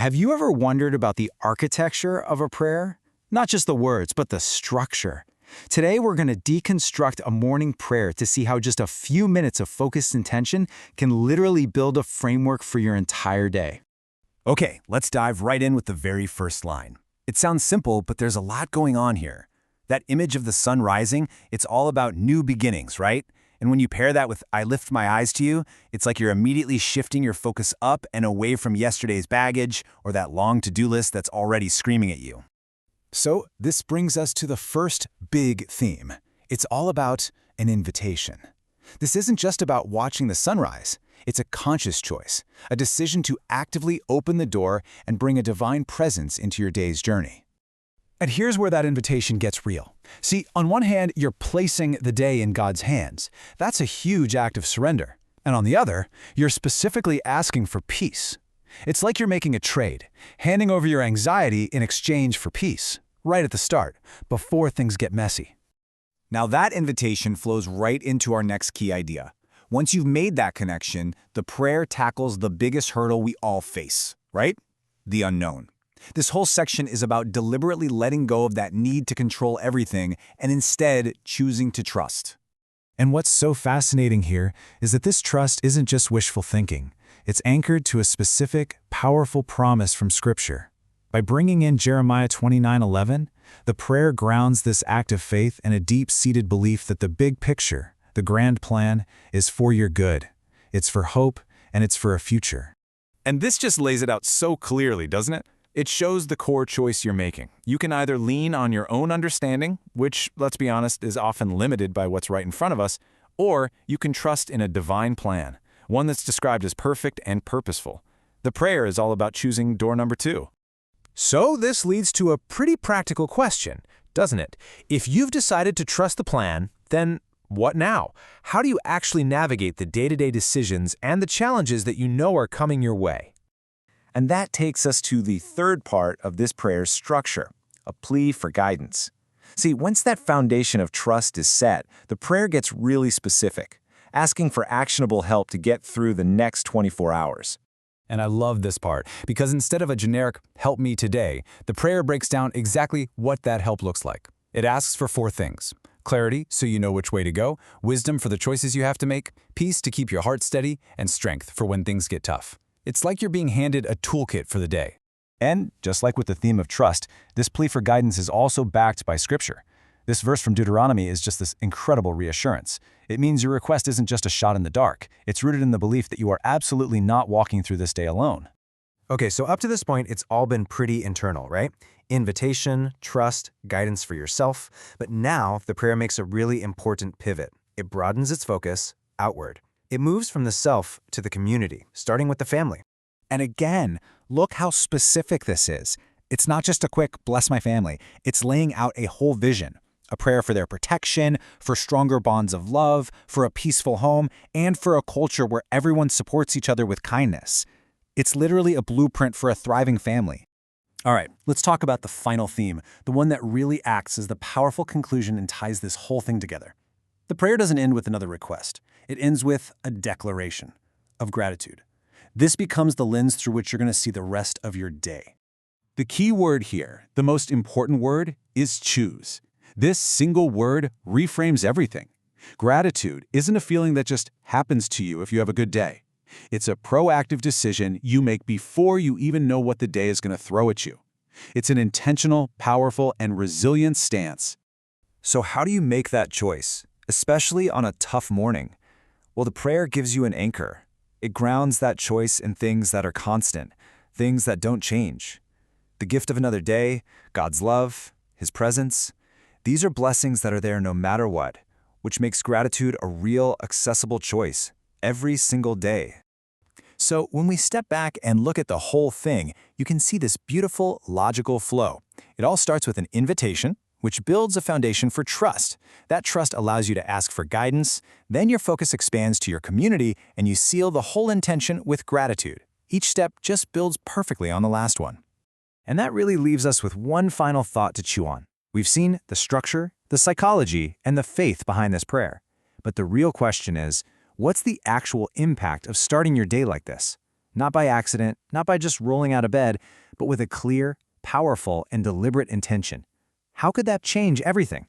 Have you ever wondered about the architecture of a prayer? Not just the words, but the structure. Today, we're going to deconstruct a morning prayer to see how just a few minutes of focused intention can literally build a framework for your entire day. Okay, let's dive right in with the very first line. It sounds simple, but there's a lot going on here. That image of the sun rising, it's all about new beginnings, right? And when you pair that with "I lift my eyes to you," it's like you're immediately shifting your focus up and away from yesterday's baggage or that long to-do list that's already screaming at you. So this brings us to the first big theme. It's all about an invitation. This isn't just about watching the sunrise. It's a conscious choice, a decision to actively open the door and bring a divine presence into your day's journey. And here's where that invitation gets real. See, on one hand, you're placing the day in God's hands. That's a huge act of surrender. And on the other, you're specifically asking for peace. It's like you're making a trade, handing over your anxiety in exchange for peace, right at the start, before things get messy. Now that invitation flows right into our next key idea. Once you've made that connection, the prayer tackles the biggest hurdle we all face, right? The unknown. This whole section is about deliberately letting go of that need to control everything and instead choosing to trust. And what's so fascinating here is that this trust isn't just wishful thinking. It's anchored to a specific, powerful promise from Scripture. By bringing in Jeremiah 29:11, the prayer grounds this act of faith in a deep-seated belief that the big picture, the grand plan, is for your good. It's for hope, and it's for a future. And this just lays it out so clearly, doesn't it? It shows the core choice you're making. You can either lean on your own understanding, which, let's be honest, is often limited by what's right in front of us, or you can trust in a divine plan, one that's described as perfect and purposeful. The prayer is all about choosing door number 2. So this leads to a pretty practical question, doesn't it? If you've decided to trust the plan, then what now? How do you actually navigate the day-to-day decisions and the challenges that you know are coming your way? And that takes us to the third part of this prayer's structure, a plea for guidance. See, once that foundation of trust is set, the prayer gets really specific, asking for actionable help to get through the next 24 hours. And I love this part, because instead of a generic "help me today," the prayer breaks down exactly what that help looks like. It asks for 4 things: clarity, so you know which way to go; wisdom for the choices you have to make; peace to keep your heart steady; and strength for when things get tough. It's like you're being handed a toolkit for the day. And just like with the theme of trust, this plea for guidance is also backed by Scripture. This verse from Deuteronomy is just this incredible reassurance. It means your request isn't just a shot in the dark. It's rooted in the belief that you are absolutely not walking through this day alone. Okay, so up to this point, it's all been pretty internal, right? Invitation, trust, guidance for yourself. But now the prayer makes a really important pivot. It broadens its focus outward. It moves from the self to the community, starting with the family. And again, look how specific this is. It's not just a quick "bless my family." It's laying out a whole vision. A prayer for their protection, for stronger bonds of love, for a peaceful home, and for a culture where everyone supports each other with kindness. It's literally a blueprint for a thriving family. All right, let's talk about the final theme, the one that really acts as the powerful conclusion and ties this whole thing together. The prayer doesn't end with another request. It ends with a declaration of gratitude. This becomes the lens through which you're going to see the rest of your day. The key word here, the most important word, is choose. This single word reframes everything. Gratitude isn't a feeling that just happens to you if you have a good day. It's a proactive decision you make before you even know what the day is going to throw at you. It's an intentional, powerful, and resilient stance. So how do you make that choice, especially on a tough morning? Well, the prayer gives you an anchor. It grounds that choice in things that are constant, things that don't change. The gift of another day, God's love, His presence. These are blessings that are there no matter what, which makes gratitude a real, accessible choice every single day. So when we step back and look at the whole thing, you can see this beautiful, logical flow. It all starts with an invitation, which builds a foundation for trust. That trust allows you to ask for guidance. Then your focus expands to your community, and you seal the whole intention with gratitude. Each step just builds perfectly on the last one. And that really leaves us with one final thought to chew on. We've seen the structure, the psychology, and the faith behind this prayer. But the real question is, what's the actual impact of starting your day like this? Not by accident, not by just rolling out of bed, but with a clear, powerful, and deliberate intention. How could that change everything?